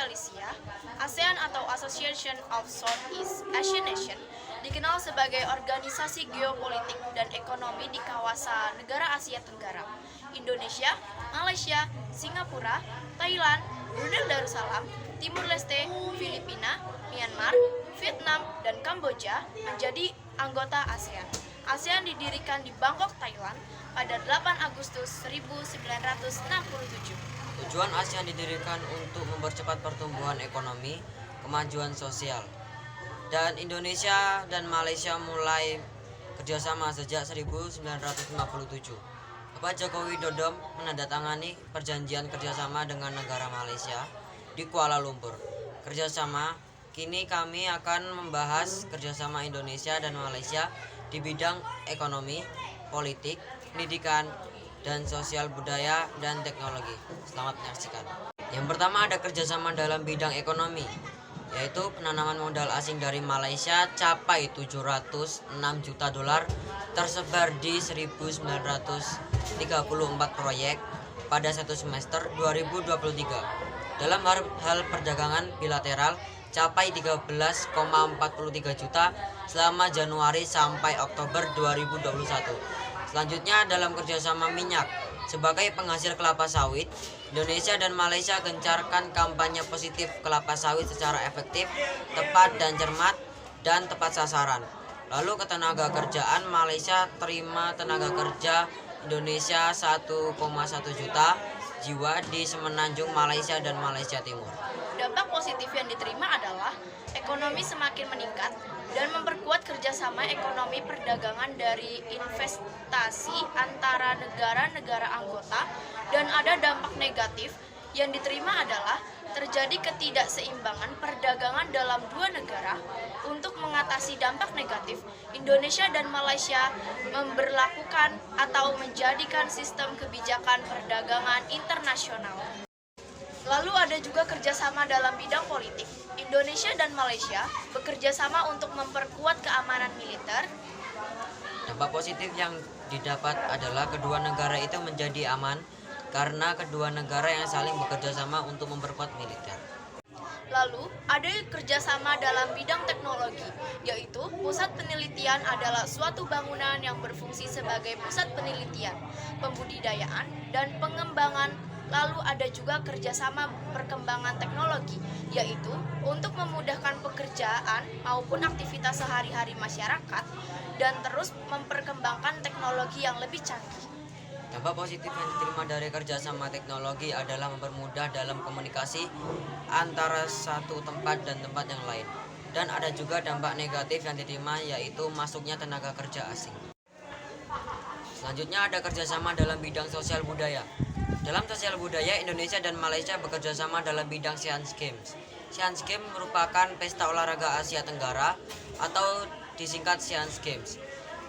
Malaysia, ASEAN atau Association of Southeast Asian Nations dikenal sebagai organisasi geopolitik dan ekonomi di kawasan negara Asia Tenggara. Indonesia, Malaysia, Singapura, Thailand, Brunei Darussalam, Timur Leste, Filipina, Myanmar, Vietnam, dan Kamboja menjadi anggota ASEAN. ASEAN didirikan di Bangkok, Thailand pada 8 Agustus 1967. Tujuan ASEAN didirikan untuk mempercepat pertumbuhan ekonomi, kemajuan sosial. Dan Indonesia dan Malaysia mulai kerjasama sejak 1957. Bapak Joko Widodo menandatangani perjanjian kerjasama dengan negara Malaysia di Kuala Lumpur. Kini kami akan membahas kerjasama Indonesia dan Malaysia di bidang ekonomi, politik, pendidikan, dan sosial budaya dan teknologi. Selamat menyaksikan. Yang pertama ada kerjasama dalam bidang ekonomi, yaitu penanaman modal asing dari Malaysia capai 706 juta dolar tersebar di 1934 proyek pada satu semester 2023. Dalam hal perdagangan bilateral capai 13,43 juta selama Januari sampai Oktober 2021. Selanjutnya dalam kerjasama minyak. Sebagai penghasil kelapa sawit, Indonesia dan Malaysia gencarkan kampanye positif kelapa sawit secara efektif, tepat dan cermat, dan tepat sasaran. Lalu ketenaga kerjaan, Malaysia terima tenaga kerja Indonesia 1,1 juta jiwa di Semenanjung Malaysia dan Malaysia Timur. Dampak positif yang diterima adalah ekonomi semakin meningkat dan memperkuat kerjasama ekonomi perdagangan dari investasi antara negara-negara anggota, dan ada dampak negatif yang diterima adalah terjadi ketidakseimbangan perdagangan dalam dua negara. Untuk mengatasi dampak negatif, Indonesia dan Malaysia memberlakukan atau menjadikan sistem kebijakan perdagangan internasional. Lalu ada juga kerjasama dalam bidang politik. Indonesia dan Malaysia bekerja sama untuk memperkuat keamanan militer. Dampak positif yang didapat adalah kedua negara itu menjadi aman karena kedua negara yang saling bekerja sama untuk memperkuat militer. Lalu ada kerjasama dalam bidang teknologi, yaitu pusat penelitian adalah suatu bangunan yang berfungsi sebagai pusat penelitian, pembudidayaan, dan pengembangan. Lalu ada juga kerjasama perkembangan teknologi, yaitu untuk memudahkan pekerjaan maupun aktivitas sehari-hari masyarakat dan terus memperkembangkan teknologi yang lebih canggih. Dampak positif yang diterima dari kerjasama teknologi adalah mempermudah dalam komunikasi antara satu tempat dan tempat yang lain. Dan ada juga dampak negatif yang diterima, yaitu masuknya tenaga kerja asing. Selanjutnya ada kerjasama dalam bidang sosial budaya. Dalam sosial budaya, Indonesia dan Malaysia bekerja sama dalam bidang Asian Games. Asian Games merupakan pesta olahraga Asia Tenggara atau disingkat Asian Games.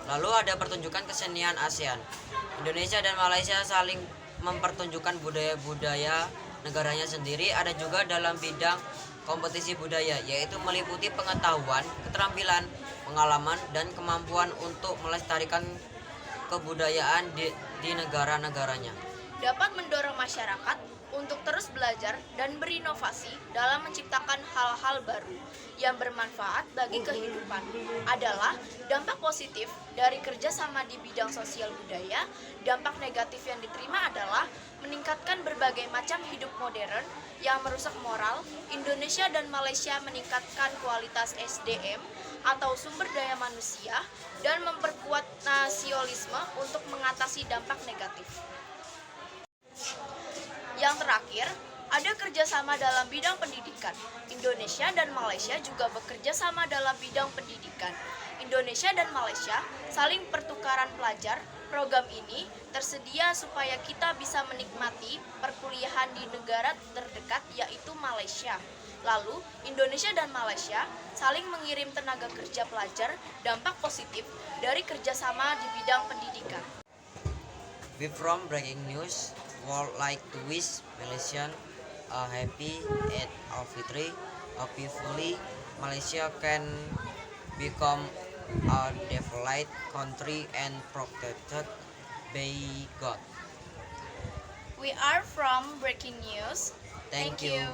Lalu ada pertunjukan kesenian ASEAN. Indonesia dan Malaysia saling mempertunjukkan budaya-budaya negaranya sendiri. Ada juga dalam bidang kompetisi budaya, yaitu meliputi pengetahuan, keterampilan, pengalaman, dan kemampuan untuk melestarikan kebudayaan di negara-negaranya. Dapat mendorong masyarakat untuk terus belajar dan berinovasi dalam menciptakan hal-hal baru yang bermanfaat bagi kehidupan. Adalah dampak positif dari kerjasama di bidang sosial budaya. Dampak negatif yang diterima adalah meningkatkan berbagai macam hidup modern yang merusak moral. Indonesia dan Malaysia meningkatkan kualitas SDM atau sumber daya manusia dan memperkuat nasionalisme untuk mengatasi dampak negatif. Yang terakhir, ada kerjasama dalam bidang pendidikan. Indonesia dan Malaysia juga bekerja sama dalam bidang pendidikan. Indonesia dan Malaysia saling pertukaran pelajar. Program ini tersedia supaya kita bisa menikmati perkuliahan di negara terdekat, yaitu Malaysia. Lalu, Indonesia dan Malaysia saling mengirim tenaga kerja pelajar. Dampak positif dari kerjasama di bidang pendidikan. We from breaking news would like to wish Malaysian a happy Eid al-Fitr. Hopefully, Malaysia can become a developed country and protected by God. We are from breaking news. Thank you.